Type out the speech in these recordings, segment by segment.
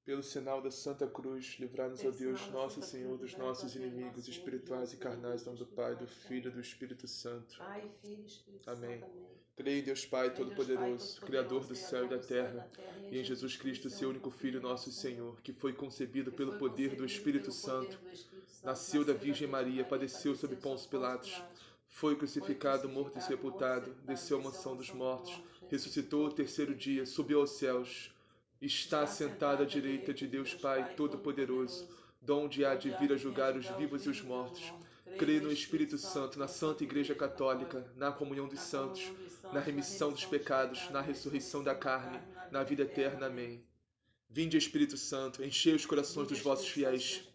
Pelo sinal da Santa Cruz, livrai-nos, ó Deus, nosso Senhor, dos nossos inimigos espirituais e carnais, em nome do Pai, do Filho e do Espírito Santo. Pai, Filho e Espírito Amém. Santo. Amém. Creio em Deus Pai Todo-Poderoso, Criador do céu e da terra, e em Jesus Cristo, seu único Filho, nosso Senhor, que foi concebido pelo poder do Espírito Santo, nasceu da Virgem Maria, padeceu sob Pôncio Pilatos, foi crucificado, morto e sepultado, desceu à mansão dos mortos, ressuscitou ao terceiro dia, subiu aos céus, está sentado à direita de Deus Pai Todo-Poderoso, donde há de vir a julgar os vivos e os mortos. Creio no Espírito Santo, na Santa Igreja Católica, na comunhão dos santos, na remissão dos pecados, na ressurreição da carne, na vida eterna. Amém. Vinde, Espírito Santo, enchei os corações dos vossos fiéis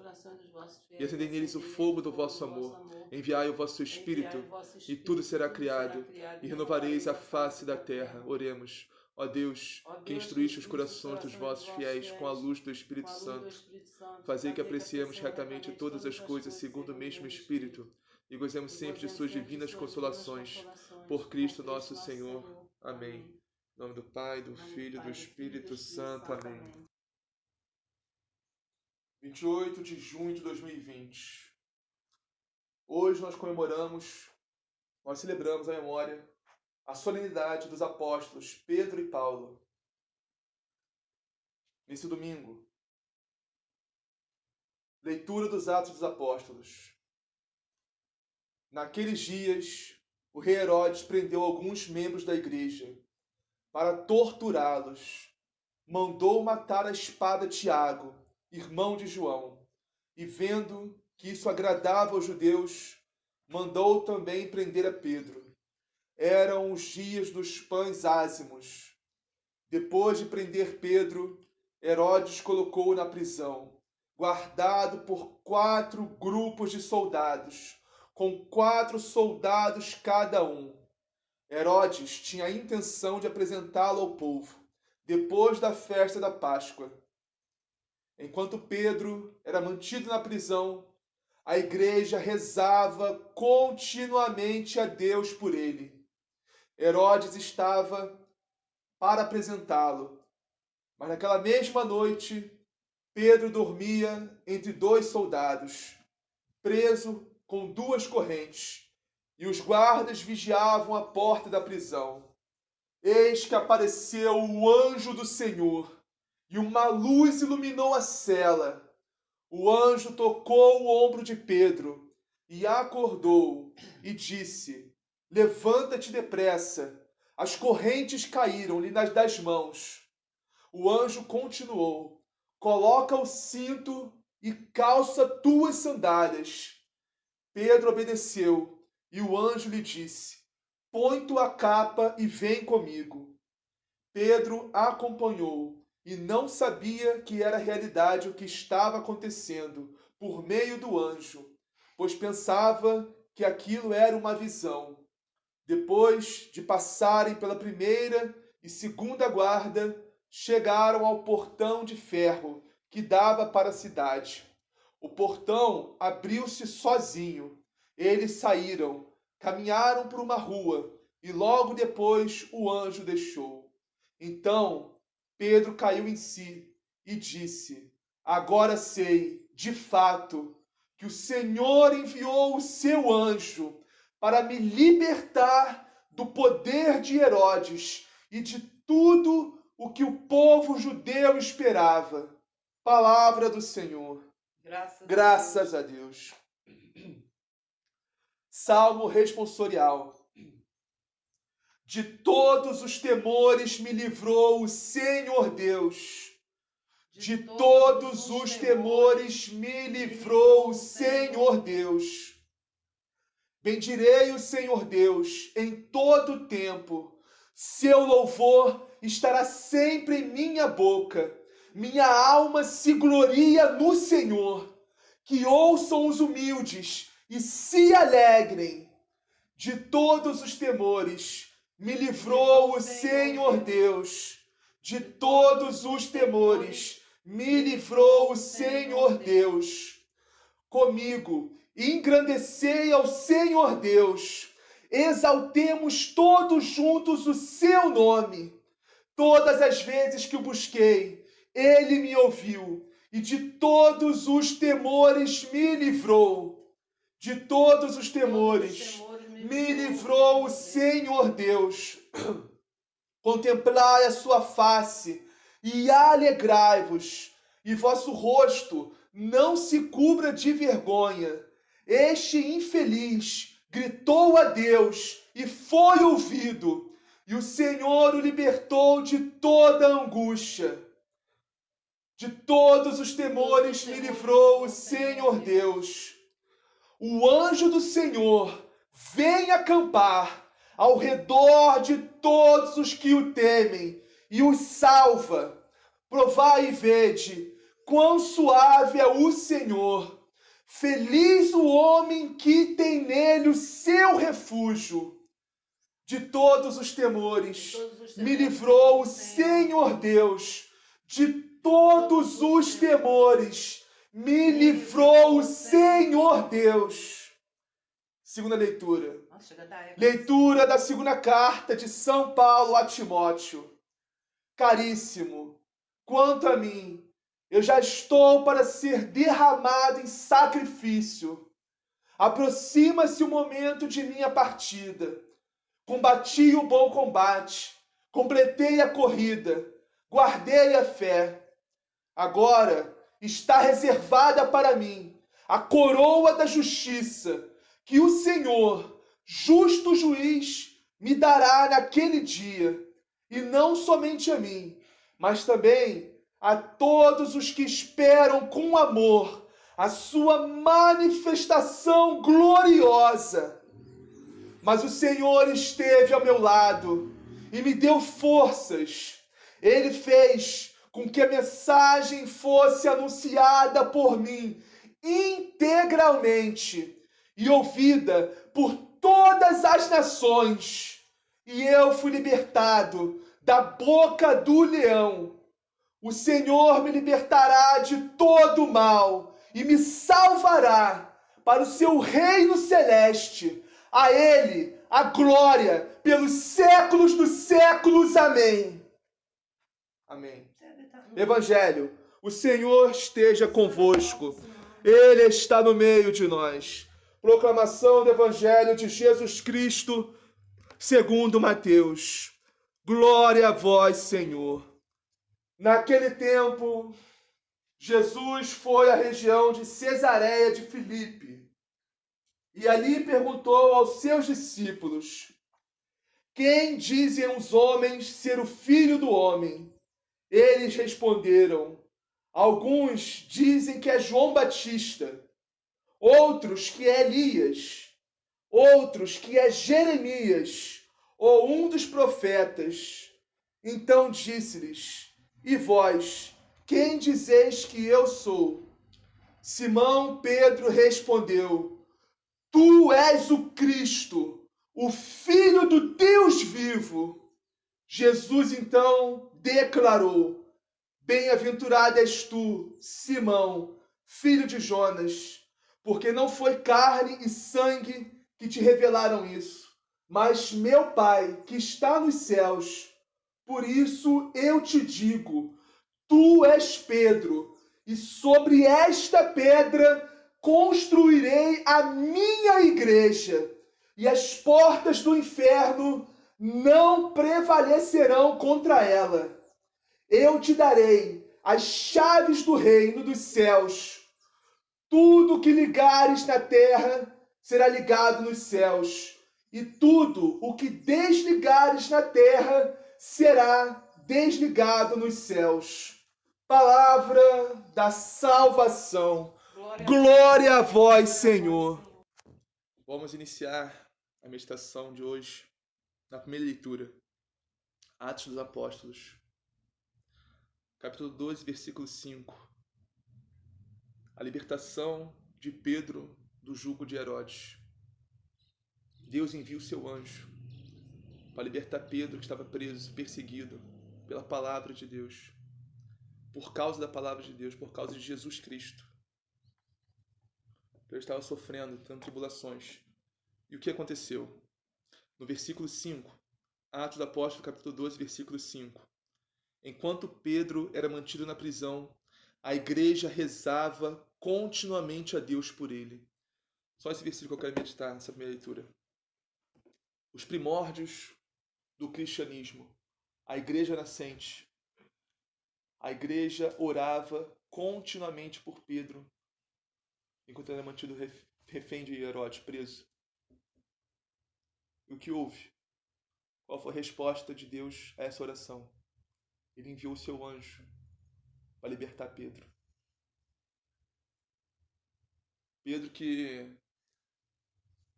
e acendei neles o fogo do vosso amor. Enviai o vosso Espírito, e tudo será criado, e renovareis a face da terra. Oremos. Ó Deus, que instruíste os corações dos vossos fiéis com a luz do Espírito Santo, fazei que apreciemos retamente todas as coisas segundo o mesmo Espírito, e gozemos sempre de suas divinas consolações. Por Cristo nosso Senhor. Amém. Em nome do Pai, do Filho e do Espírito Santo. Amém. 28 de junho de 2020. Hoje nós celebramos a memória, a solenidade dos apóstolos Pedro e Paulo. Nesse domingo, leitura dos Atos dos Apóstolos. Naqueles dias, o rei Herodes prendeu alguns membros da igreja para torturá-los. Mandou matar à espada Tiago, irmão de João, e vendo que isso agradava aos judeus, mandou também prender a Pedro. Eram os dias dos pães ázimos. Depois de prender Pedro, Herodes colocou-o na prisão, guardado por 4 grupos de soldados, com 4 soldados cada um. Herodes tinha a intenção de apresentá-lo ao povo, depois da festa da Páscoa. Enquanto Pedro era mantido na prisão, a igreja rezava continuamente a Deus por ele. Herodes estava para apresentá-lo, mas naquela mesma noite, Pedro dormia entre 2 soldados, preso com 2 correntes, e os guardas vigiavam a porta da prisão. Eis que apareceu o anjo do Senhor, e uma luz iluminou a cela. O anjo tocou o ombro de Pedro e acordou e disse: Levanta-te depressa. As correntes caíram-lhe das mãos. O anjo continuou: Coloca o cinto e calça tuas sandálias. Pedro obedeceu e o anjo lhe disse: Põe tua capa e vem comigo. Pedro acompanhou e não sabia que era realidade o que estava acontecendo por meio do anjo, pois pensava que aquilo era uma visão. Depois de passarem pela primeira e segunda guarda, chegaram ao portão de ferro que dava para a cidade. O portão abriu-se sozinho. Eles saíram, caminharam por uma rua e logo depois o anjo deixou. Então Pedro caiu em si e disse: Agora sei, de fato, que o Senhor enviou o seu anjo para me libertar do poder de Herodes e de tudo o que o povo judeu esperava. Palavra do Senhor. Graças a Deus. Salmo responsorial. De todos os temores me livrou o Senhor Deus. De todos os temores me livrou o Senhor Deus. Bendirei o Senhor Deus em todo o tempo. Seu louvor estará sempre em minha boca. Minha alma se gloria no Senhor. Que ouçam os humildes e se alegrem. De todos os temores me livrou o Senhor Deus. De todos os temores me livrou o Senhor Deus. Comigo engrandecei ao Senhor Deus. Exaltemos todos juntos o seu nome. Todas as vezes que o busquei, ele me ouviu e de todos os temores me livrou. De todos os temores me livrou o Senhor Deus. Contemplai a sua face e alegrai-vos, e vosso rosto não se cubra de vergonha. Este infeliz gritou a Deus e foi ouvido, e o Senhor o libertou de toda a angústia. De todos os temores me livrou o Senhor Deus. O anjo do Senhor vem acampar ao redor de todos os que o temem e os salva. Provai e vede quão suave é o Senhor. Feliz o homem que tem nele o seu refúgio. De todos os temores me livrou o Senhor Deus. De todos os temores me livrou o Senhor Deus. Segunda leitura. Leitura da segunda carta de São Paulo a Timóteo. Caríssimo, quanto a mim, eu já estou para ser derramado em sacrifício. Aproxima-se o momento de minha partida. Combati o bom combate, completei a corrida, guardei a fé. Agora está reservada para mim a coroa da justiça, que o Senhor, justo juiz, me dará naquele dia, e não somente a mim, mas também a todos os que esperam com amor a sua manifestação gloriosa. Mas o Senhor esteve ao meu lado e me deu forças. Ele fez com que a mensagem fosse anunciada por mim integralmente e ouvida por todas as nações. E eu fui libertado da boca do leão. O Senhor me libertará de todo o mal e me salvará para o seu reino celeste. A Ele a glória pelos séculos dos séculos. Amém. Amém. Evangelho, o Senhor esteja convosco. Ele está no meio de nós. Proclamação do Evangelho de Jesus Cristo, segundo Mateus. Glória a vós, Senhor. Naquele tempo, Jesus foi à região de Cesareia de Filipe e ali perguntou aos seus discípulos: quem dizem os homens ser o Filho do Homem? Eles responderam: alguns dizem que é João Batista, outros que é Elias, outros que é Jeremias ou um dos profetas. Então disse-lhes: e vós, quem dizeis que eu sou? Simão Pedro respondeu: tu és o Cristo, o Filho do Deus vivo. Jesus então declarou: bem-aventurado és tu, Simão, filho de Jonas, porque não foi carne e sangue que te revelaram isso, mas meu Pai que está nos céus. Por isso eu te digo, tu és Pedro, e sobre esta pedra construirei a minha igreja, e as portas do inferno não prevalecerão contra ela. Eu te darei as chaves do reino dos céus. Tudo que ligares na terra será ligado nos céus, e tudo o que desligares na terra será desligado nos céus. Palavra da salvação. Glória a vós, Senhor. Vamos iniciar a meditação de hoje na primeira leitura. Atos dos Apóstolos, capítulo 12, versículo 5. A libertação de Pedro do jugo de Herodes. Deus envia o seu anjo para libertar Pedro, que estava preso, perseguido pela palavra de Deus. Por causa da palavra de Deus, por causa de Jesus Cristo. Pedro estava sofrendo, tendo tribulações. E o que aconteceu? No versículo 5, Atos dos Apóstolos, capítulo 12, versículo 5. Enquanto Pedro era mantido na prisão, a igreja rezava continuamente a Deus por ele. Só esse versículo que eu quero meditar nessa primeira leitura. Os primórdios do cristianismo, a igreja nascente. A igreja orava continuamente por Pedro, enquanto era mantido refém de Herodes, preso. E o que houve? Qual foi a resposta de Deus a essa oração? Ele enviou o seu anjo para libertar Pedro. Pedro, que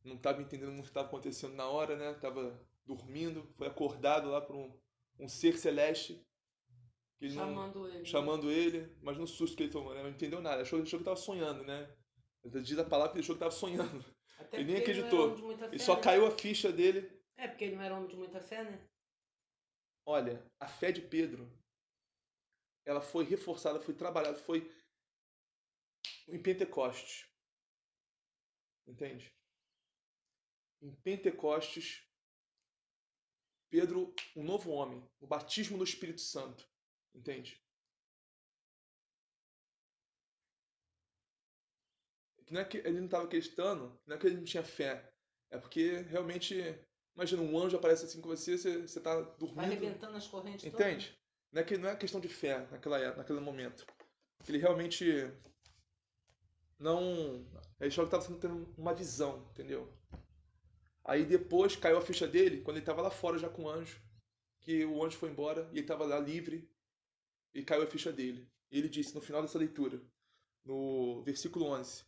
não estava entendendo muito o que estava acontecendo na hora, né? Estava dormindo, foi acordado lá por um ser celeste que ele chamando ele, mas no susto que ele tomou, né? Não entendeu nada, achou que estava sonhando, né? Diz a palavra que ele achou que estava sonhando. Até ele nem porque acreditou. Ele não era homem de muita fé, e só né? caiu a ficha dele. É, porque ele não era homem de muita fé, né? Olha, a fé de Pedro, ela foi reforçada, foi trabalhada, foi em Pentecostes. Entende? Em Pentecostes, Pedro, um novo homem, o batismo do Espírito Santo. Entende? Que não é que ele não estava acreditando, não é que ele não tinha fé. É porque realmente, imagina, um anjo aparece assim com você está dormindo. Vai arrebentando as correntes todas. Entende? Todas. Não é questão de fé naquele momento. Ele realmente não. Ele só estava tendo uma visão, entendeu? Aí depois caiu a ficha dele, quando ele estava lá fora já com o anjo, que o anjo foi embora e ele estava lá livre, e caiu a ficha dele. E ele disse no final dessa leitura, no versículo 11: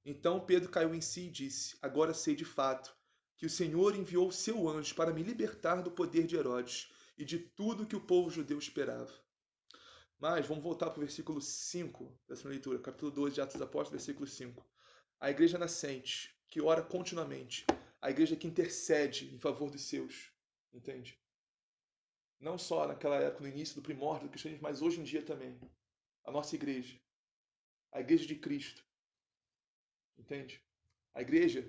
Então Pedro caiu em si e disse: Agora sei de fato que o Senhor enviou o seu anjo para me libertar do poder de Herodes e de tudo que o povo judeu esperava. Mas vamos voltar para o versículo 5 dessa leitura, capítulo 12 de Atos dos Apóstolos, versículo 5. A igreja nascente, que ora continuamente, a igreja que intercede em favor dos seus, entende? Não só naquela época, no início do primórdio do cristianismo, mas hoje em dia também. A nossa igreja, a igreja de Cristo, entende? A igreja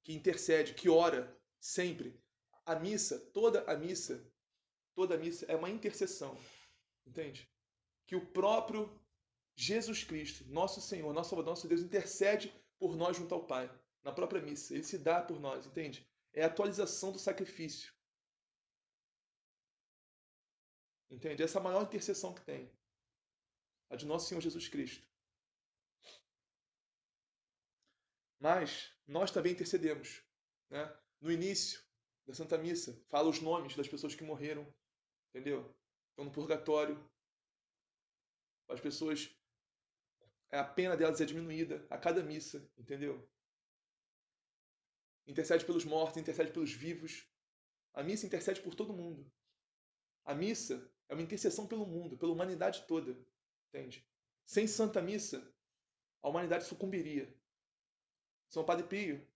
que intercede, que ora sempre. A missa, toda a missa é uma intercessão, entende? Que o próprio Jesus Cristo, nosso Senhor, nosso Salvador, nosso Deus, intercede por nós junto ao Pai, na própria missa. Ele se dá por nós, entende? É a atualização do sacrifício. Entende? Essa é a maior intercessão que tem. A de nosso Senhor Jesus Cristo. Mas nós também intercedemos. Né? No início da Santa Missa, fala os nomes das pessoas que morreram. Entendeu? Estão no purgatório. As pessoas, a pena delas é diminuída a cada missa. Entendeu? Intercede pelos mortos, intercede pelos vivos. A missa intercede por todo mundo. A missa é uma intercessão pelo mundo, pela humanidade toda. Entende? Sem Santa Missa, a humanidade sucumbiria. São Padre Pio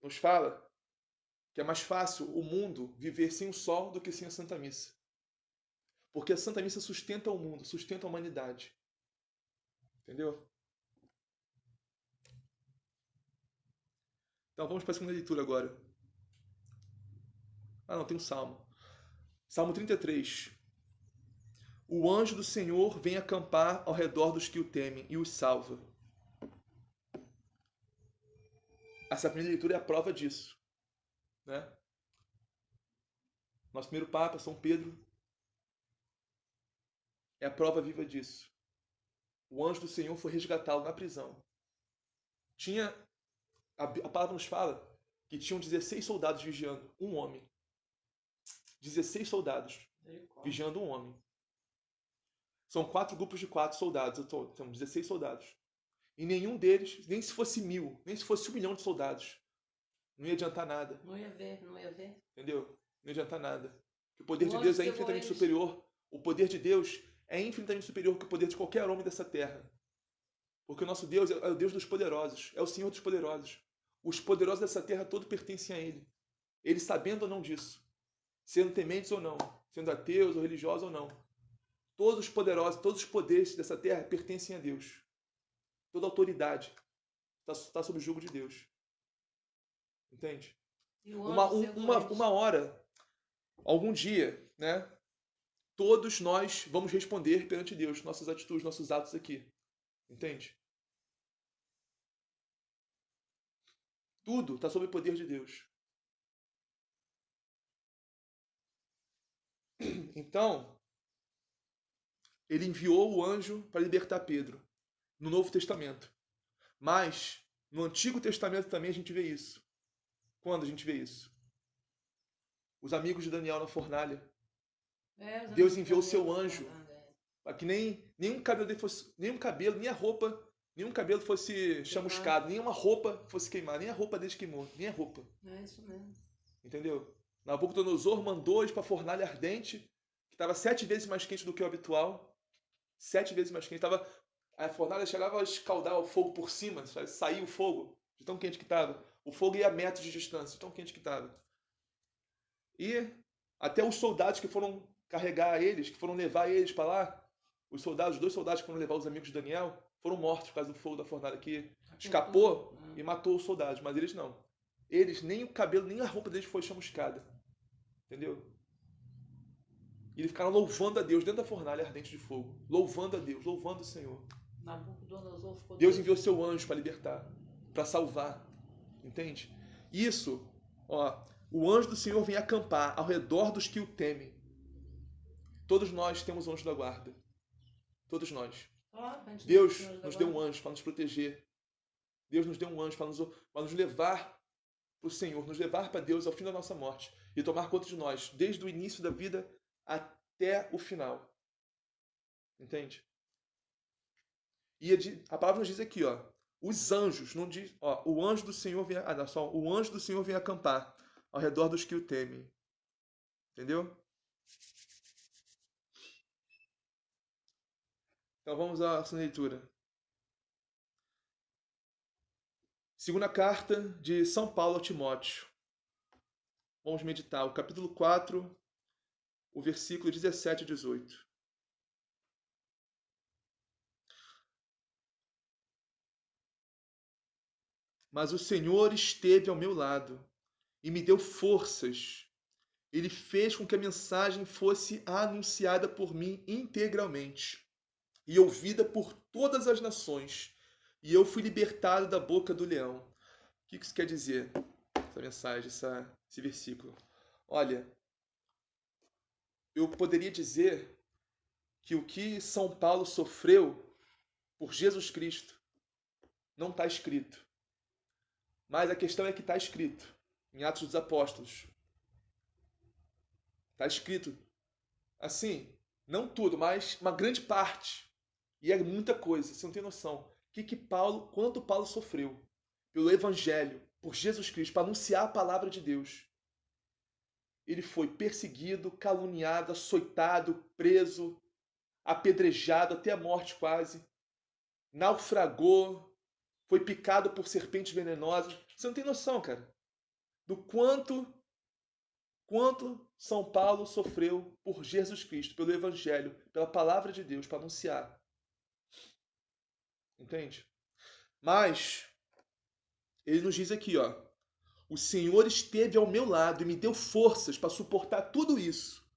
nos fala que é mais fácil o mundo viver sem o sol do que sem a Santa Missa. Porque a Santa Missa sustenta o mundo, sustenta a humanidade. Entendeu? Então vamos para a segunda leitura agora. Ah, não, tem um salmo. Salmo 33. O anjo do Senhor vem acampar ao redor dos que o temem e os salva. Essa primeira leitura é a prova disso. Né? Nosso primeiro Papa, São Pedro, é a prova viva disso. O anjo do Senhor foi resgatá-lo na prisão. A palavra nos fala que tinham 16 soldados vigiando um homem. 16 soldados vigiando um homem. São 4 grupos de 4 soldados. Temos 16 soldados. E nenhum deles, nem se fosse 1000, nem se fosse 1 milhão de soldados, não ia adiantar nada. Não ia ver. Entendeu? Não ia adiantar nada. O poder de Deus é infinitamente superior. O poder de Deus é infinitamente superior que o poder de qualquer homem dessa terra. Porque o nosso Deus é o Deus dos poderosos, é o Senhor dos poderosos. Os poderosos dessa terra todo pertencem a Ele. Ele sabendo ou não disso, sendo tementes ou não, sendo ateus ou religiosos ou não. Todos os poderosos, todos os poderes dessa terra pertencem a Deus. Toda autoridade está sob o jugo de Deus. Entende? Uma hora, algum dia, né? todos nós vamos responder perante Deus, nossas atitudes, nossos atos aqui. Entende? Tudo está sob o poder de Deus. Então, ele enviou o anjo para libertar Pedro, no Novo Testamento. Mas, no Antigo Testamento também a gente vê isso. Quando a gente vê isso? Os amigos de Daniel na fornalha. Deus enviou o seu anjo para que nenhum cabelo dele fosse, nenhum cabelo fosse chamuscado, nenhuma roupa fosse queimada, nem a roupa deles queimou, nem a roupa. É isso mesmo. Entendeu? Nabucodonosor mandou eles para a fornalha ardente, que estava 7 vezes mais quente do que o habitual. 7 vezes mais quente. A fornalha chegava a escaldar o fogo por cima, saía o fogo, de tão quente que estava. O fogo ia a metros de distância, de tão quente que estava. E até os soldados que foram carregar eles, que foram levar eles para lá, os 2 soldados que foram levar os amigos de Daniel, foram mortos por causa do fogo da fornalha, que escapou e matou os soldados, mas eles não. Eles, nem o cabelo, nem a roupa deles foi chamuscada. Entendeu? E eles ficaram louvando a Deus dentro da fornalha ardente de fogo. Louvando a Deus, louvando o Senhor. Deus enviou seu anjo para libertar, para salvar. Entende? Isso, o anjo do Senhor vem acampar ao redor dos que o temem. Todos nós temos anjo da guarda. Todos nós. Deus nos deu um anjo para nos proteger. Deus nos deu um anjo para nos levar para o Senhor, nos levar para Deus ao fim da nossa morte e tomar conta de nós, desde o início da vida até o final. Entende? E a palavra nos diz aqui, os anjos, não diz, o anjo do Senhor vem, o anjo do Senhor vem acampar ao redor dos que o temem. Entendeu? Então vamos à nossa leitura. Segunda carta de São Paulo a Timóteo. Vamos meditar o capítulo 4, o versículo 17 e 18. Mas o Senhor esteve ao meu lado e me deu forças. Ele fez com que a mensagem fosse anunciada por mim integralmente e ouvida por todas as nações. E eu fui libertado da boca do leão. O que isso quer dizer? Essa mensagem, esse versículo. Olha, eu poderia dizer que o que São Paulo sofreu por Jesus Cristo não está escrito. Mas a questão é que está escrito em Atos dos Apóstolos. Está escrito, assim, não tudo, mas uma grande parte. E é muita coisa, você não tem noção. Quanto Paulo sofreu pelo Evangelho, por Jesus Cristo, para anunciar a palavra de Deus. Ele foi perseguido, caluniado, açoitado, preso, apedrejado até a morte quase, naufragou, foi picado por serpentes venenosas. Você não tem noção, cara, do quanto São Paulo sofreu por Jesus Cristo, pelo Evangelho, pela palavra de Deus, para anunciar. Entende? Mas ele nos diz aqui, o Senhor esteve ao meu lado e me deu forças para suportar tudo isso.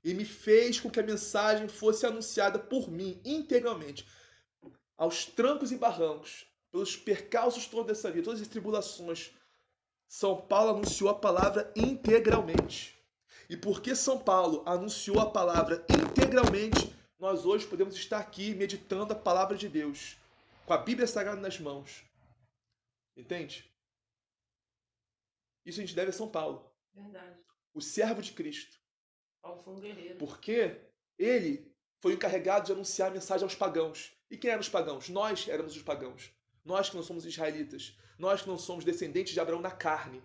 E me fez com que a mensagem fosse anunciada por mim integralmente, aos trancos e barrancos, pelos percalços todos dessa vida, todas as tribulações. São Paulo anunciou a palavra integralmente. E porque São Paulo anunciou a palavra integralmente, nós hoje podemos estar aqui meditando a palavra de Deus, com a Bíblia Sagrada nas mãos. Entende? Isso a gente deve a São Paulo. Verdade. O servo de Cristo. Paulo foi um guerreiro. Porque ele foi encarregado de anunciar a mensagem aos pagãos. E quem eram os pagãos? Nós éramos os pagãos. Nós que não somos israelitas. Nós que não somos descendentes de Abraão na carne.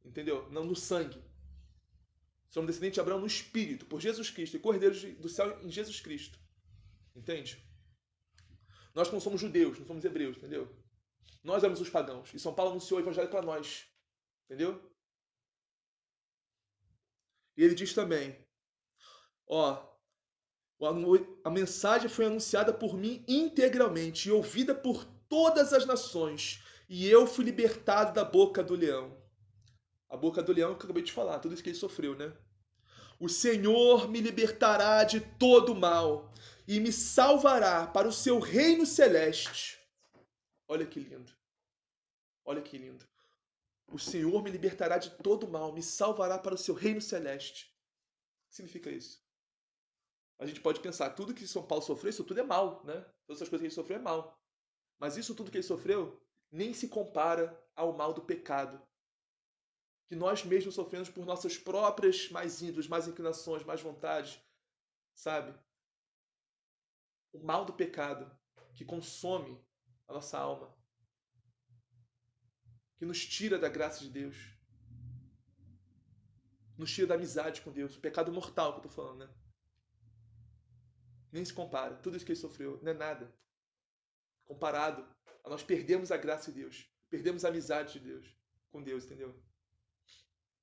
Entendeu? Não no sangue. Somos descendentes de Abraão no espírito, por Jesus Cristo. E cordeiros do céu em Jesus Cristo. Entende? Nós que não somos judeus, não somos hebreus, entendeu? Nós éramos os pagãos. E São Paulo anunciou o evangelho para nós. Entendeu? E ele diz também, a mensagem foi anunciada por mim integralmente e ouvida por todas as nações. E eu fui libertado da boca do leão. A boca do leão que eu acabei de falar, tudo isso que ele sofreu, né? O Senhor me libertará de todo mal e me salvará para o seu reino celeste. Olha que lindo. Olha que lindo. O Senhor me libertará de todo mal, me salvará para o seu reino celeste. O que significa isso? A gente pode pensar, tudo que São Paulo sofreu, isso tudo é mal, né? Todas essas coisas que ele sofreu é mal. Mas isso tudo que ele sofreu nem se compara ao mal do pecado. Que nós mesmos sofremos por nossas próprias mais índoles, mais inclinações, mais vontades, sabe? O mal do pecado que consome a nossa alma, que nos tira da graça de Deus, nos tira da amizade com Deus. O pecado mortal que eu estou falando, né? Nem se compara. Tudo isso que ele sofreu não é nada comparado a nós perdermos a graça de Deus, perdemos a amizade de Deus, com Deus, entendeu?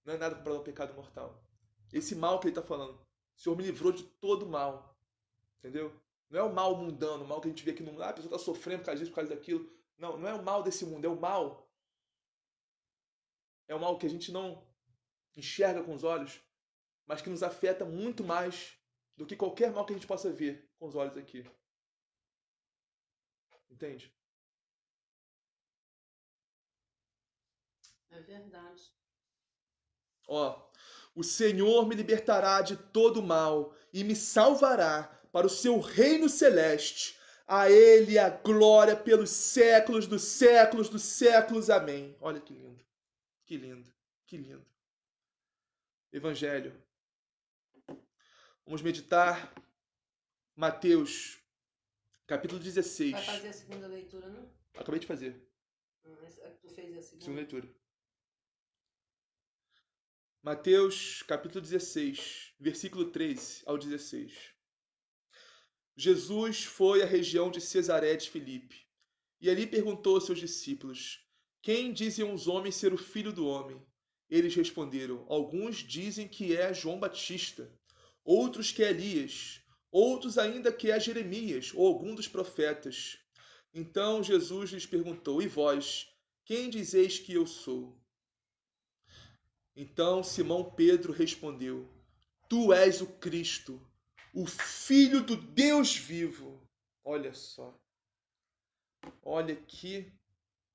Não é nada comparado ao pecado mortal. Esse mal que ele está falando, o Senhor me livrou de todo mal, entendeu? Não é o mal mundano, o mal que a gente vê aqui no mundo. Ah, a pessoa está sofrendo por causa disso, por causa daquilo. Não, não é o mal desse mundo, é o mal. É o mal que a gente não enxerga com os olhos, mas que nos afeta muito mais do que qualquer mal que a gente possa ver com os olhos aqui. Entende? É verdade. Ó, o Senhor me libertará de todo mal e me salvará para o seu reino celeste. A ele a glória pelos séculos dos séculos dos séculos. Amém. Olha que lindo. Que lindo. Que lindo. Evangelho. Vamos meditar Mateus, capítulo 16. Vai fazer a segunda leitura, não? Acabei de fazer. Tu fez a Segunda segunda? leitura. Mateus, capítulo 16, versículo 13 ao 16. Jesus foi à região de Cesaré de Filipe e ali perguntou aos seus discípulos: Quem dizem os homens ser o filho do homem? Eles responderam: Alguns dizem que é João Batista, outros que é Elias, outros ainda que é Jeremias ou algum dos profetas. Então Jesus lhes perguntou: E vós, quem dizeis que eu sou? Então Simão Pedro respondeu: Tu és o Cristo, o Filho do Deus vivo. Olha só. Olha que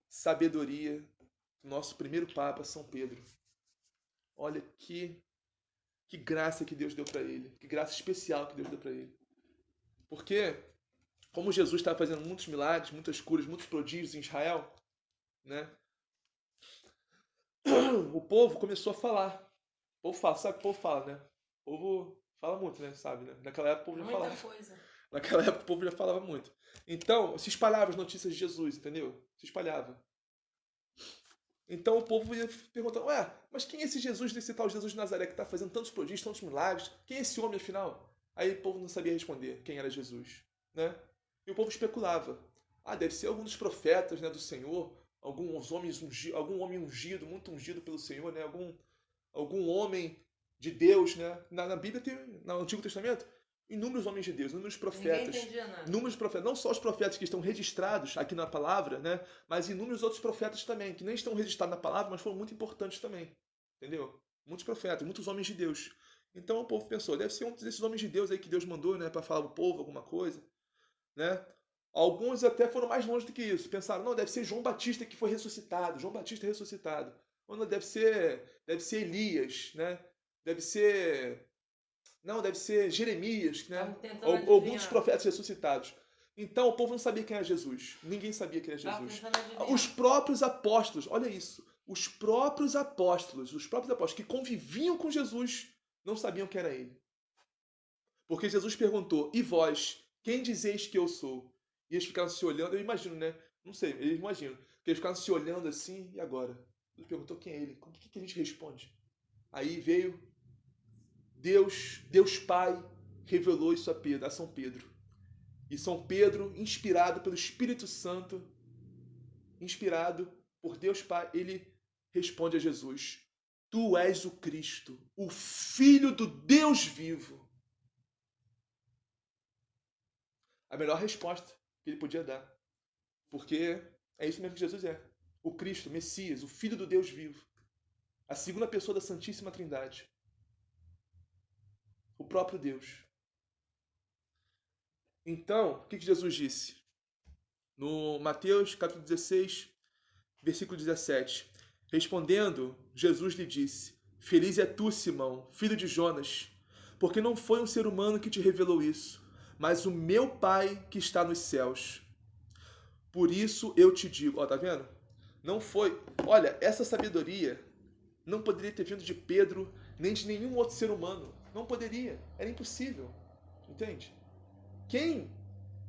sabedoria do nosso primeiro Papa, São Pedro. Olha que graça que Deus deu para ele. Que graça especial que Deus deu para ele. Porque, como Jesus estava fazendo muitos milagres, muitas curas, muitos prodígios em Israel, né? O povo começou a falar. O povo fala, sabe o que o povo fala, né? O povo fala muito, né? Sabe, né? Naquela época o povo já falava. Muita coisa. Naquela época o povo já falava muito. Então, se espalhava as notícias de Jesus, entendeu? Se espalhava. Então o povo ia perguntando, ué, mas quem é esse Jesus, desse tal Jesus de Nazaré, que está fazendo tantos prodígios, tantos milagres? Quem é esse homem, afinal? Aí o povo não sabia responder quem era Jesus, né? E o povo especulava. Ah, deve ser algum dos profetas, né, do Senhor, algum homem ungido, muito ungido pelo Senhor, né? Algum homem de Deus, né? Na Bíblia tem, no Antigo Testamento, inúmeros homens de Deus, inúmeros profetas. Ninguém entendia nada. Inúmeros profetas, não só os profetas que estão registrados aqui na palavra, né? Mas inúmeros outros profetas também, que nem estão registrados na palavra, mas foram muito importantes também. Entendeu? Muitos profetas, muitos homens de Deus. Então o povo pensou, deve ser um desses homens de Deus aí que Deus mandou, né, para falar pro povo alguma coisa, né? Alguns até foram mais longe do que isso. Pensaram, não, deve ser João Batista que foi ressuscitado. João Batista ressuscitado. Ou não, deve ser Elias, né? Deve ser Jeremias, né? Alguns dos profetas ressuscitados. Então o povo não sabia quem era Jesus. Ninguém sabia quem era Jesus. Os próprios apóstolos, olha isso. Os próprios apóstolos que conviviam com Jesus, não sabiam quem era ele. Porque Jesus perguntou, e vós, quem dizeis que eu sou? E eles ficaram se olhando, eu imagino, né? Não sei, eles imaginam. Que eles ficaram se olhando assim, e agora? Jesus perguntou quem é ele. O que a gente responde? Aí veio Deus Pai, revelou isso a São Pedro. E São Pedro, inspirado pelo Espírito Santo, inspirado por Deus Pai, ele responde a Jesus: Tu és o Cristo, o Filho do Deus vivo. A melhor resposta que ele podia dar. Porque é isso mesmo que Jesus é. O Cristo, o Messias, o Filho do Deus vivo. A segunda pessoa da Santíssima Trindade. O próprio Deus. Então, o que Jesus disse? No Mateus capítulo 16, versículo 17. Respondendo, Jesus lhe disse: Feliz é tu, Simão, filho de Jonas, porque não foi um ser humano que te revelou isso, mas o meu Pai que está nos céus. Por isso eu te digo, ó, tá vendo? Não foi. Olha, essa sabedoria não poderia ter vindo de Pedro, nem de nenhum outro ser humano. Não poderia. Era impossível. Entende? Quem?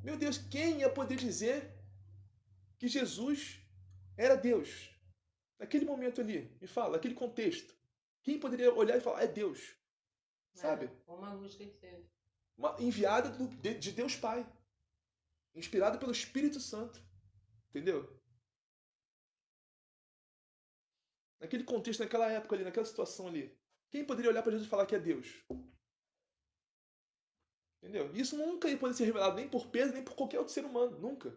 Meu Deus, quem ia poder dizer que Jesus era Deus? Naquele momento ali, me fala, naquele contexto. Quem poderia olhar e falar, é Deus? Sabe? Uma luz que ele teve. Enviada de Deus Pai. Inspirada pelo Espírito Santo. Entendeu? Naquele contexto, naquela época ali, naquela situação ali. Quem poderia olhar para Jesus e falar que é Deus? Entendeu? Isso nunca ia poder ser revelado nem por Pedro, nem por qualquer outro ser humano. Nunca.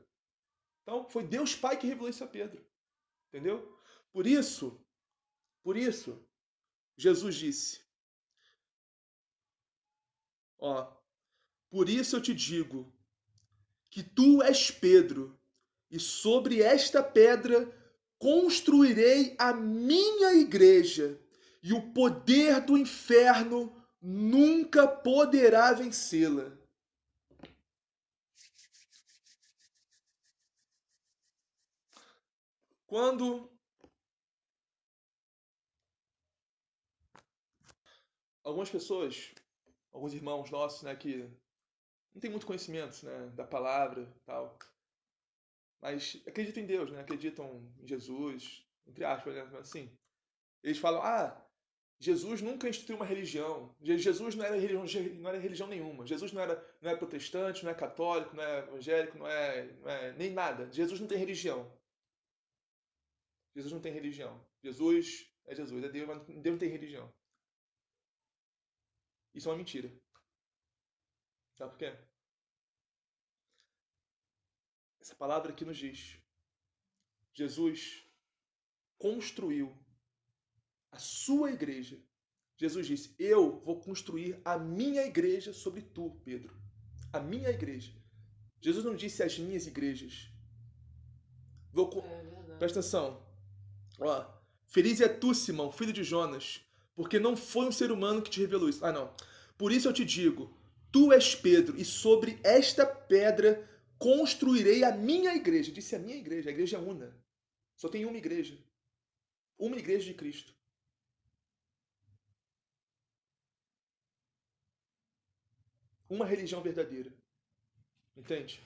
Então, foi Deus Pai que revelou isso a Pedro. Entendeu? Por isso, Jesus disse, ó, por isso eu te digo que tu és Pedro, e sobre esta pedra construirei a minha igreja, e o poder do inferno nunca poderá vencê-la. Quando algumas pessoas, alguns irmãos nossos, né, que não tem muito conhecimento, né, da palavra, tal, mas acreditam em Deus, né, acreditam em Jesus, entre aspas, né, assim. Eles falam, Jesus nunca instituiu uma religião. Jesus não era religião nenhuma. Jesus não é protestante, não é católico, não é evangélico, não é nem nada. Jesus não tem religião. Jesus não tem religião. Jesus é Jesus, é Deus, mas Deus não tem religião. Isso é uma mentira. Sabe por quê? Essa palavra aqui nos diz. Jesus construiu a sua igreja. Jesus disse: Eu vou construir a minha igreja sobre tu, Pedro. A minha igreja. Jesus não disse as minhas igrejas. Presta atenção. Ó, feliz é tu, Simão, filho de Jonas, porque não foi um ser humano que te revelou isso. Não. Por isso eu te digo: tu és Pedro, e sobre esta pedra construirei a minha igreja. Disse a igreja é una. Só tem uma igreja. Uma igreja de Cristo. Uma religião verdadeira. Entende?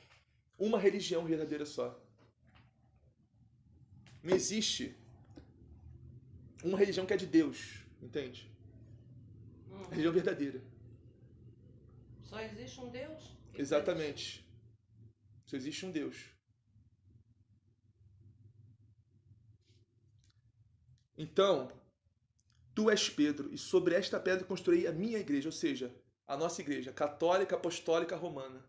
Uma religião verdadeira só. Não existe uma religião que é de Deus. Entende? Religião verdadeira. Só existe um Deus? Exatamente. Só existe um Deus. Então, tu és Pedro, e sobre esta pedra construí a minha igreja, ou seja, a nossa igreja, católica, apostólica, romana.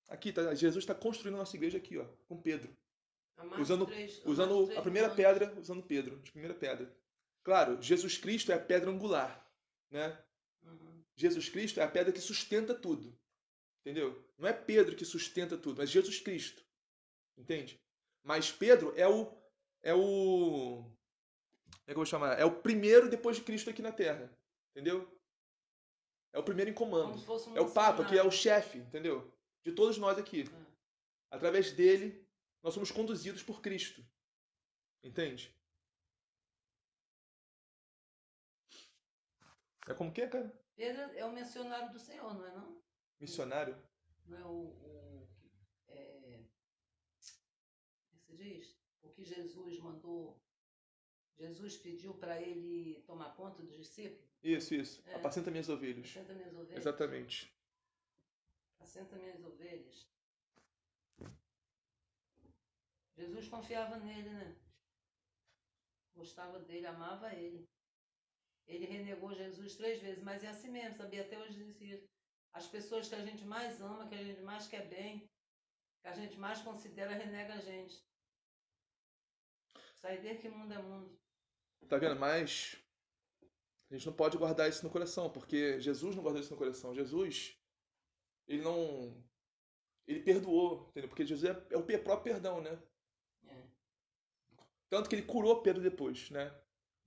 Aqui, tá, Jesus está construindo a nossa igreja aqui, ó, com Pedro. Usando a primeira pedra, usando Pedro, de primeira pedra. Claro, Jesus Cristo é a pedra angular, né? Jesus Cristo é a pedra que sustenta tudo. Entendeu? Não é Pedro que sustenta tudo, mas Jesus Cristo. Entende? Mas Pedro é o como é que eu vou chamar? É o primeiro depois de Cristo aqui na Terra. Entendeu? É o primeiro em comando. É o Papa, que é o chefe, entendeu? De todos nós aqui. Através dele, nós somos conduzidos por Cristo. Entende? É como que é, cara? Pedro é o missionário do Senhor, não é não? Missionário? Não é você diz? O que Jesus mandou. Jesus pediu para ele tomar conta dos discípulos? Isso. Apacenta minhas ovelhas. Apacenta minhas ovelhas. Exatamente. Apacenta minhas ovelhas. Jesus confiava nele, né? Gostava dele, amava ele. Ele renegou Jesus 3 vezes, mas é assim mesmo, sabia? Até hoje existe. As pessoas que a gente mais ama, que a gente mais quer bem, que a gente mais considera, renega a gente. Sai desde que mundo é mundo. Tá vendo? Mas A gente não pode guardar isso no coração, porque Jesus não guardou isso no coração. Jesus, ele não... Ele perdoou, entendeu? Porque Jesus é o próprio perdão, né? É. Tanto que ele curou Pedro depois, né?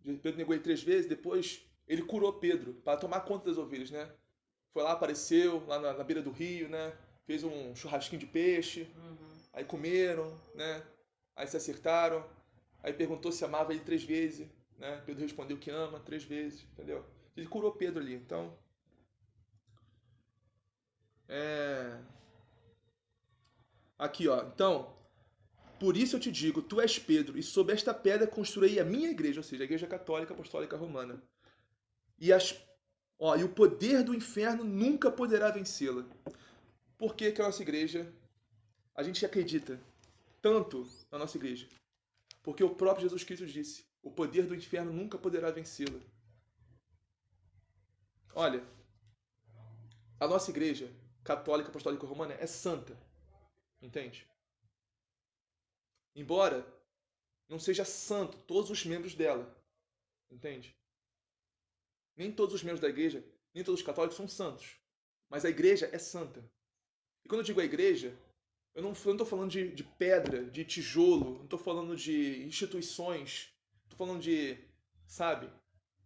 Pedro negou ele 3 vezes, depois ele curou Pedro para tomar conta das ovelhas, né? Foi lá, apareceu, lá na beira do rio, né? Fez um churrasquinho de peixe, aí comeram, né? Aí se acertaram, aí perguntou se amava ele 3 vezes, né? Pedro respondeu que ama 3 vezes, entendeu? Ele curou Pedro ali, então... Aqui, ó, então... Por isso eu te digo, tu és Pedro, e sob esta pedra construí a minha igreja, ou seja, a igreja católica apostólica romana. E o poder do inferno nunca poderá vencê-la. Por que a nossa igreja, a gente acredita tanto na nossa igreja? Porque o próprio Jesus Cristo disse, o poder do inferno nunca poderá vencê-la. Olha, a nossa igreja católica apostólica romana é santa, entende? Embora não seja santo todos os membros dela, entende? Nem todos os membros da igreja, nem todos os católicos são santos. Mas a igreja é santa. E quando eu digo a igreja, eu não estou falando de pedra, de tijolo, não estou falando de instituições, estou falando de, sabe?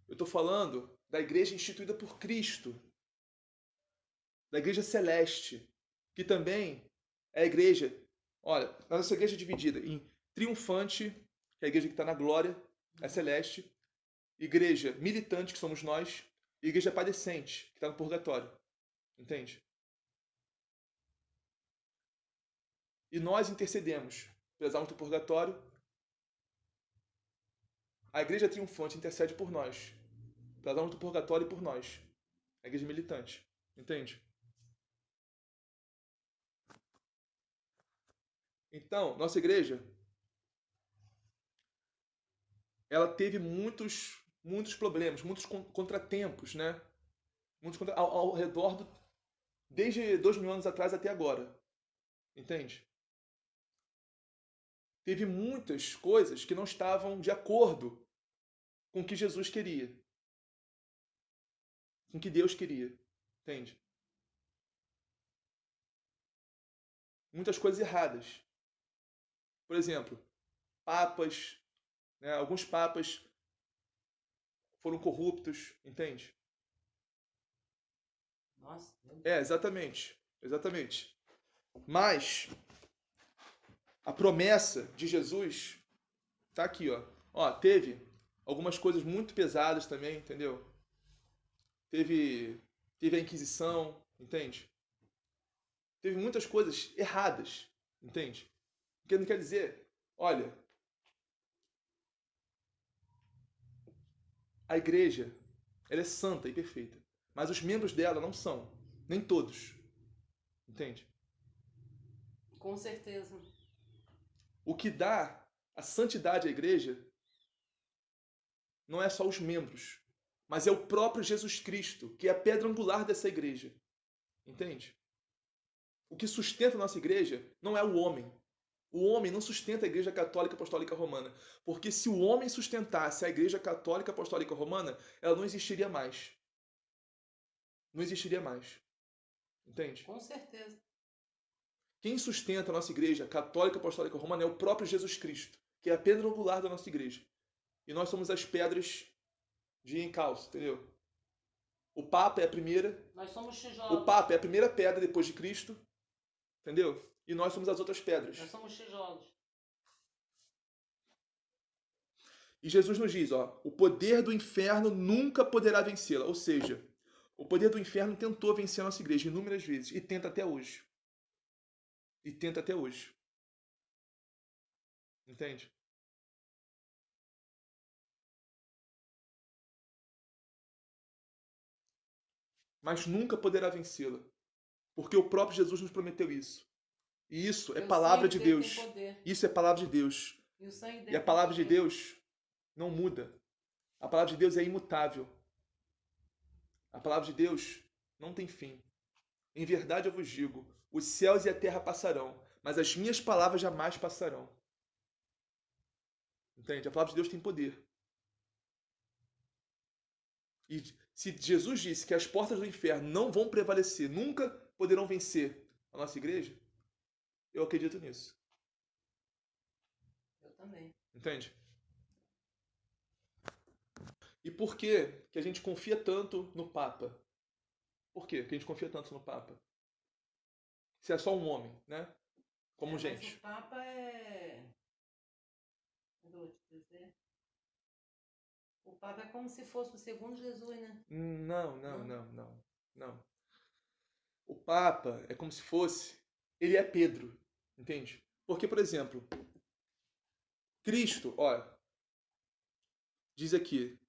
Eu estou falando da igreja instituída por Cristo, da igreja celeste, que também é a igreja. Olha, a nossa igreja é dividida em triunfante, que é a igreja que está na glória, é celeste, igreja militante, que somos nós, e igreja padecente, que está no purgatório. Entende? E nós intercedemos pelas almas do purgatório. A igreja triunfante intercede por nós, pelas almas do purgatório e por nós. A igreja militante. Entende? Então, nossa igreja, ela teve muitos problemas, muitos contratempos, né? Ao redor desde 2000 anos atrás até agora. Entende? Teve muitas coisas que não estavam de acordo com o que Jesus queria. Com o que Deus queria. Entende? Muitas coisas erradas. Por exemplo, papas, né? Alguns papas foram corruptos, entende? Nossa, meu Deus. Exatamente. Mas a promessa de Jesus tá aqui, ó. Ó, teve algumas coisas muito pesadas também, entendeu? Teve a Inquisição, entende? Teve muitas coisas erradas, entende? O que não quer dizer, olha, a igreja, ela é santa e perfeita, mas os membros dela não são, nem todos, entende? Com certeza. O que dá a santidade à igreja não é só os membros, mas é o próprio Jesus Cristo, que é a pedra angular dessa igreja. Entende? O que sustenta a nossa igreja não é o homem. O homem não sustenta a Igreja Católica Apostólica Romana. Porque se o homem sustentasse a Igreja Católica Apostólica Romana, ela não existiria mais. Não existiria mais. Entende? Com certeza. Quem sustenta a nossa Igreja Católica Apostólica Romana é o próprio Jesus Cristo, que é a pedra angular da nossa igreja. E nós somos as pedras de encalço, entendeu? O Papa é a primeira. Nós somos tijolos. O Papa é a primeira pedra depois de Cristo, entendeu? E nós somos as outras pedras. Nós somos tijolos. E Jesus nos diz, ó, o poder do inferno nunca poderá vencê-la. Ou seja, o poder do inferno tentou vencer a nossa igreja inúmeras vezes e tenta até hoje. E tenta até hoje. Entende? Mas nunca poderá vencê-la. Porque o próprio Jesus nos prometeu isso. E isso é palavra de Deus. Isso é palavra de Deus. E a palavra de Deus não muda. A palavra de Deus é imutável. A palavra de Deus não tem fim. Em verdade eu vos digo, os céus e a terra passarão, mas as minhas palavras jamais passarão. Entende? A palavra de Deus tem poder. E se Jesus disse que as portas do inferno não vão prevalecer, nunca poderão vencer a nossa igreja, eu acredito nisso. Eu também. Entende? E por que que a gente confia tanto no Papa? Por que que a gente confia tanto no Papa? Se é só um homem, né? Como Mas gente. o Papa é. Eu vou te dizer. O Papa é como se fosse o segundo Jesus, né? Não, não, não, não, não. O Papa é como se fosse. Ele é Pedro, entende? Porque, por exemplo, Cristo, olha, diz aqui,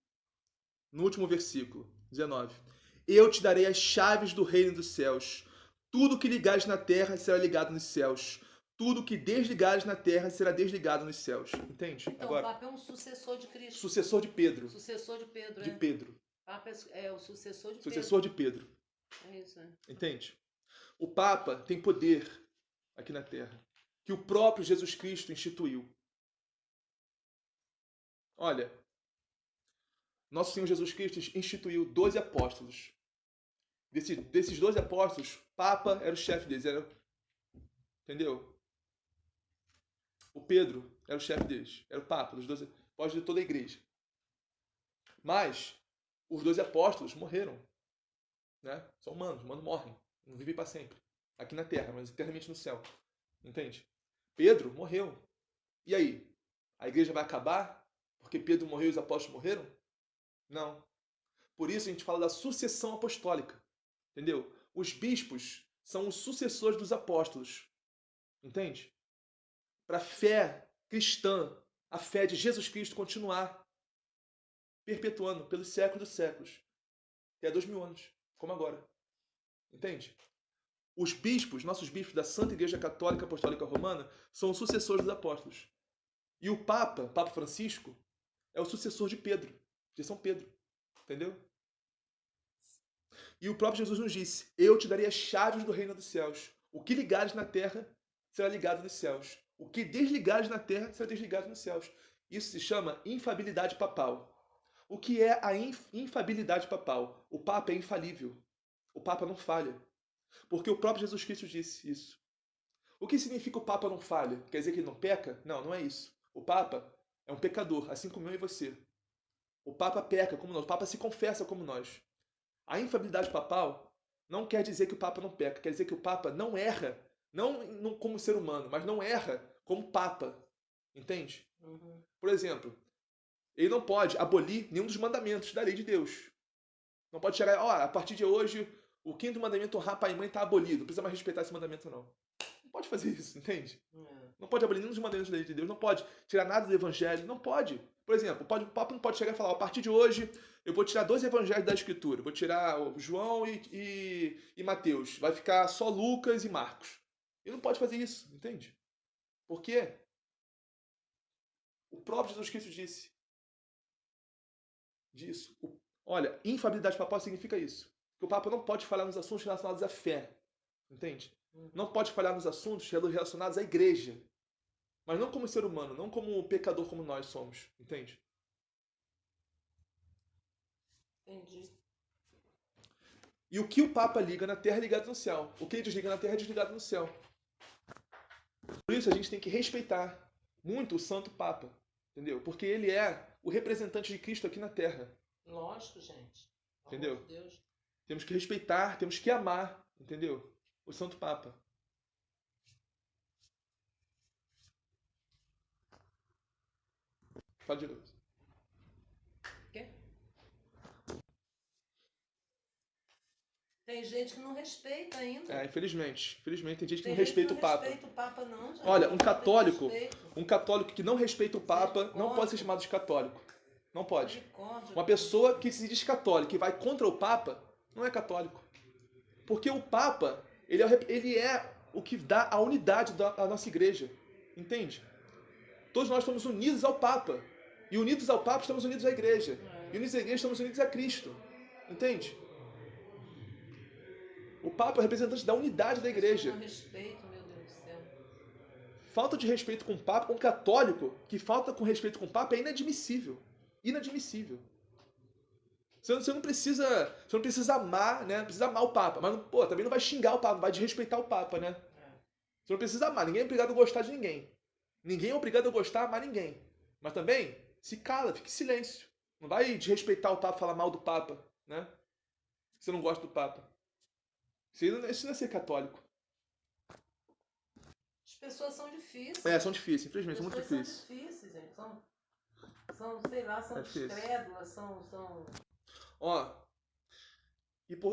no último versículo, 19: Eu te darei as chaves do reino dos céus. Tudo que ligares na terra será ligado nos céus. Tudo que desligares na terra será desligado nos céus. Entende? Então, Agora, o Papa é um sucessor de Cristo. sucessor de Pedro. Sucessor de Pedro, De é. Pedro. O Papa é o sucessor de Sucessor Pedro. de Pedro. É isso, né? Entende? O Papa tem poder aqui na terra que o próprio Jesus Cristo instituiu. Olha, nosso Senhor Jesus Cristo instituiu 12 apóstolos. Desses 12 apóstolos, Papa era o chefe deles. Entendeu? O Pedro era o chefe deles. Era o Papa, dos 12 apóstolos de toda a igreja. Mas os 12 apóstolos morreram. Né? São humanos morrem. Não vivem para sempre. Aqui na terra, mas eternamente no céu. Entende? Pedro morreu. E aí? A igreja vai acabar porque Pedro morreu e os apóstolos morreram? Não. Por isso a gente fala da sucessão apostólica. Entendeu? Os bispos são os sucessores dos apóstolos. Entende? Para a fé cristã, a fé de Jesus Cristo continuar perpetuando pelos séculos dos séculos. Até 2000 anos, como agora. Entende? Os bispos, nossos bispos da Santa Igreja Católica Apostólica Romana, são os sucessores dos apóstolos. E o Papa, Papa Francisco, é o sucessor de Pedro, de São Pedro. Entendeu? E o próprio Jesus nos disse: Eu te darei as chaves do reino dos céus. O que ligares na terra será ligado nos céus. O que desligares na terra será desligado nos céus. Isso se chama infabilidade papal. O que é a infabilidade papal? O Papa é infalível. O Papa não falha. Porque o próprio Jesus Cristo disse isso. O que significa o Papa não falha? Quer dizer que ele não peca? Não, não é isso. O Papa é um pecador, assim como eu e você. O Papa peca como nós. O Papa se confessa como nós. A infabilidade papal não quer dizer que o Papa não peca. Quer dizer que o Papa não erra. Não como ser humano, mas não erra como Papa. Entende? Uhum. Por exemplo, ele não pode abolir nenhum dos mandamentos da lei de Deus. Não pode chegar, ó, a partir de hoje, o quinto mandamento, honrar pai e mãe, está abolido. Não precisa mais respeitar esse mandamento, não. Não pode fazer isso, entende? Não pode abolir nenhum dos mandamentos da lei de Deus. Não pode tirar nada do evangelho. Não pode. Por exemplo, o Papa não pode chegar e falar, ó, a partir de hoje, eu vou tirar 2 evangelhos da Escritura. Vou tirar João e Mateus. Vai ficar só Lucas e Marcos. Ele não pode fazer isso, entende? Por quê? O próprio Jesus Cristo disse disso. Olha, infabilidade papal significa isso. Que o Papa não pode falar nos assuntos relacionados à fé. Entende? Não pode falhar nos assuntos relacionados à igreja. Mas não como ser humano, não como pecador como nós somos. Entende? Entendi. E o que o Papa liga na terra é ligado no céu. O que ele desliga na terra é desligado no céu. Por isso a gente tem que respeitar muito o Santo Papa. Entendeu? Porque ele é o representante de Cristo aqui na terra. Lógico, gente. Entendeu? Amor de Deus. Temos que respeitar, temos que amar, entendeu? O Santo Papa. Fala de novo. Quê? Tem gente que não respeita ainda. Infelizmente. Infelizmente tem gente que Tem não gente respeita o Papa. Não respeita o Papa, não, gente. Olha, um católico que não respeita o Papa não pode ser chamado de católico. Não pode. Uma pessoa que se diz católica e vai contra o Papa não é católico. Porque o Papa, ele é o que dá a unidade da nossa igreja. Entende? Todos nós estamos unidos ao Papa. E unidos ao Papa, estamos unidos à igreja. E unidos à igreja, estamos unidos a Cristo. Entende? O Papa é o representante da unidade da igreja. Não respeito, meu Deus do céu. Falta de respeito com o Papa, um católico que falta com respeito com o Papa é inadmissível. Inadmissível. Você não precisa amar, né? Não precisa amar o Papa, mas pô, também não vai xingar o Papa, não vai desrespeitar o Papa, né? Você não precisa amar, ninguém é obrigado a gostar de ninguém. Ninguém é obrigado a gostar, amar ninguém. Mas também, se cala, fique em silêncio. Não vai desrespeitar o Papa, falar mal do Papa, né? Você não gosta do Papa. Isso não é ser católico. As pessoas são difíceis. São difíceis, infelizmente, são muito difíceis. São difíceis, gente. São sei lá, são descrédulas, são... Ó,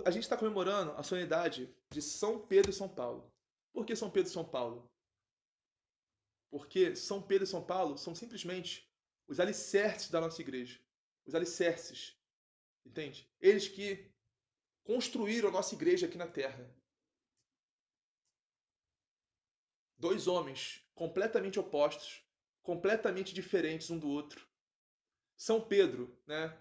a gente está comemorando a solenidade de São Pedro e São Paulo. Por que São Pedro e São Paulo? Porque São Pedro e São Paulo são simplesmente os alicerces da nossa igreja. Os alicerces. Entende? Eles que construíram a nossa igreja aqui na Terra. Dois homens completamente opostos, completamente diferentes um do outro. São Pedro, né?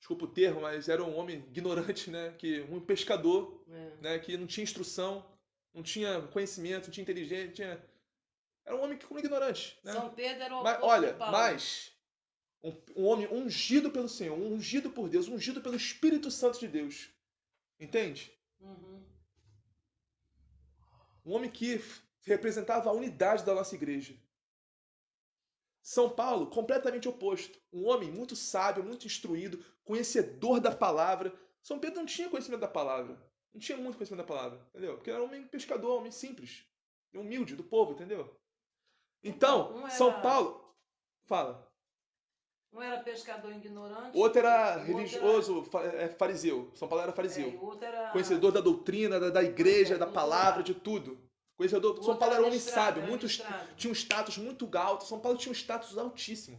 Desculpa o termo, mas era um homem ignorante, né? Um pescador, né? Que não tinha instrução, não tinha conhecimento, não tinha inteligência, era um homem como ignorante, né? São Pedro era o oposto de Paulo. Mas um homem ungido pelo Senhor, ungido por Deus, ungido pelo Espírito Santo de Deus. Entende? Uhum. Um homem que representava a unidade da nossa igreja. São Paulo, completamente oposto. Um homem muito sábio, muito instruído, conhecedor da palavra. São Pedro não tinha conhecimento da palavra. Não tinha muito conhecimento da palavra, entendeu? Porque era um homem pescador, um homem simples, humilde, do povo, entendeu? Então, São Paulo... Fala. Um era pescador ignorante. O outro era religioso, fariseu. São Paulo era fariseu. O outro era... Conhecedor da doutrina, da igreja, da palavra, de tudo. Conhecedor. São Paulo era um homem sábio, tinha um status muito alto. São Paulo tinha um status altíssimo.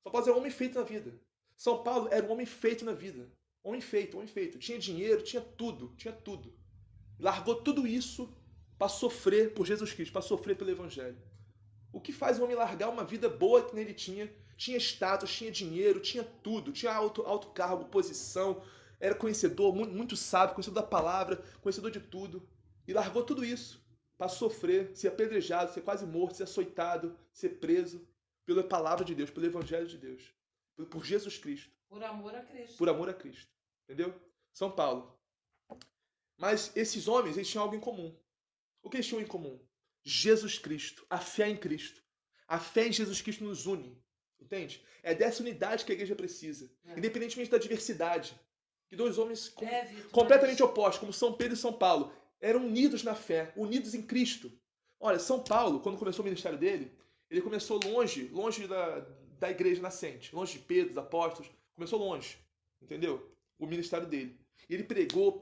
São Paulo era um homem feito na vida. São Paulo era um homem feito na vida. Homem feito, homem feito. Tinha dinheiro, tinha tudo, tinha tudo. Largou tudo isso para sofrer por Jesus Cristo, para sofrer pelo Evangelho. O que faz um homem largar uma vida boa que nele tinha? Tinha status, tinha dinheiro, tinha tudo. Tinha alto cargo, posição. Era conhecedor, muito sábio, conhecedor da palavra, conhecedor de tudo. E largou tudo isso para sofrer, ser apedrejado, ser quase morto, ser açoitado, ser preso pela palavra de Deus, pelo Evangelho de Deus. Por Jesus Cristo. Por amor a Cristo. Por amor a Cristo. Entendeu? São Paulo. Mas esses homens, eles tinham algo em comum. O que eles tinham em comum? Jesus Cristo. A fé em Cristo. A fé em Jesus Cristo nos une. Entende? É dessa unidade que a igreja precisa. Independentemente da diversidade. Que dois homens completamente opostos, como São Pedro e São Paulo, eram unidos na fé, unidos em Cristo. Olha, São Paulo, quando começou o ministério dele, ele começou longe da igreja nascente, longe de Pedro, dos apóstolos, começou longe, entendeu? O ministério dele. E ele pregou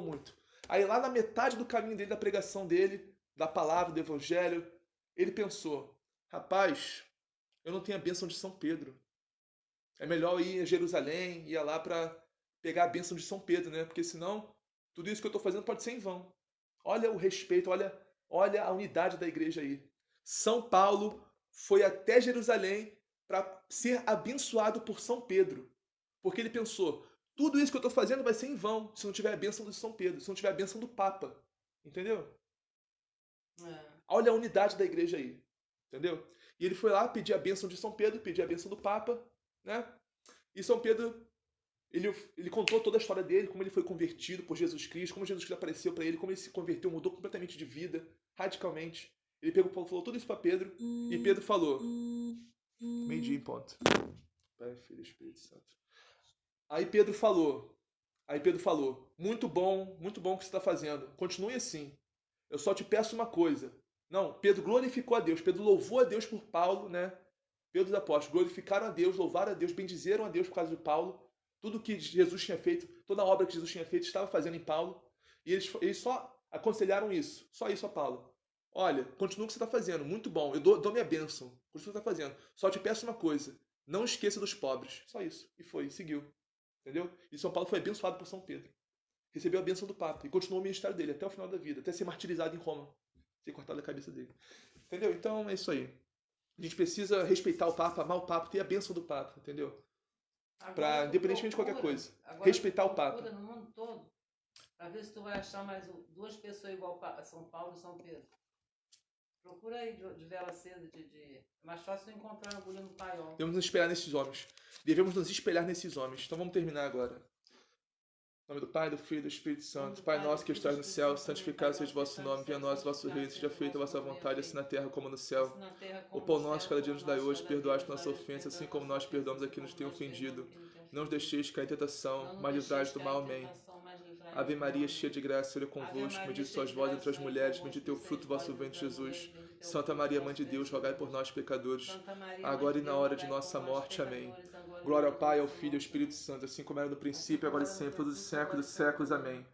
muito. Aí lá na metade do caminho dele, da pregação dele, da palavra, do evangelho, ele pensou, rapaz, eu não tenho a bênção de São Pedro. É melhor ir a Jerusalém, ir lá para pegar a bênção de São Pedro, né? Porque senão, tudo isso que eu estou fazendo pode ser em vão. Olha o respeito, olha a unidade da igreja aí. São Paulo foi até Jerusalém para ser abençoado por São Pedro. Porque ele pensou, tudo isso que eu estou fazendo vai ser em vão se não tiver a bênção de São Pedro, se não tiver a bênção do Papa. Entendeu? Olha a unidade da igreja aí. Entendeu? E ele foi lá pedir a bênção de São Pedro, pedir a bênção do Papa, né? E São Pedro, ele contou toda a história dele, como ele foi convertido por Jesus Cristo, como Jesus Cristo apareceu para ele, como ele se converteu, mudou completamente de vida, radicalmente. Ele falou tudo isso para Pedro, e Pedro falou, meio-dia em ponto. Pai, Filho e Espírito Santo. Aí Pedro falou, muito bom o que você está fazendo, continue assim. Eu só te peço uma coisa. Não, Pedro glorificou a Deus, Pedro louvou a Deus por Paulo, né? Pedro e os apóstolos glorificaram a Deus, louvaram a Deus, bendizeram a Deus por causa de Paulo. Tudo que Jesus tinha feito, toda a obra que Jesus tinha feito, estava fazendo em Paulo. E eles só aconselharam isso, só isso a Paulo. Olha, continua o que você está fazendo, muito bom, eu dou minha bênção, continua o que você está fazendo. Só te peço uma coisa, não esqueça dos pobres. Só isso. E foi, seguiu. Entendeu? E São Paulo foi abençoado por São Pedro. Recebeu a bênção do Papa e continuou o ministério dele até o final da vida, até ser martirizado em Roma, ser cortado a cabeça dele. Entendeu? Então é isso aí. A gente precisa respeitar o Papa, amar o Papa, ter a bênção do Papa, entendeu? Pra, independentemente de qualquer coisa. Respeitar o Papa. No mundo todo, para ver se tu vai achar mais duas pessoas igual a São Paulo e São Pedro. Procura aí de vela acesa, é mais fácil encontrar agulha no paiol. Devemos nos espelhar nesses homens. Devemos nos espelhar nesses homens. Então vamos terminar agora. Em nome do Pai, do Filho e do Espírito Santo. Pai nosso que estás no céu, santificado seja o vosso nome. Venha a nós o vosso reino, seja feita a vossa vontade, assim na terra como no céu. O pão nosso cada dia nos dai hoje, perdoai as nossas ofensas, assim como nós perdoamos a quem nos tem ofendido. Não os deixeis cair em tentação, mas livrai-nos do mal. Amém. Ave Maria, cheia de graça, o Senhor é convosco. Bendita sois vós entre as mulheres, bendito é o fruto do vosso ventre, Jesus. Santa Maria, Mãe de Deus, rogai por nós, pecadores, agora e na hora de nossa morte. Amém. Glória ao Pai, ao Filho e ao Espírito Santo, assim como era no princípio, agora e sempre, todos os séculos dos séculos. Amém.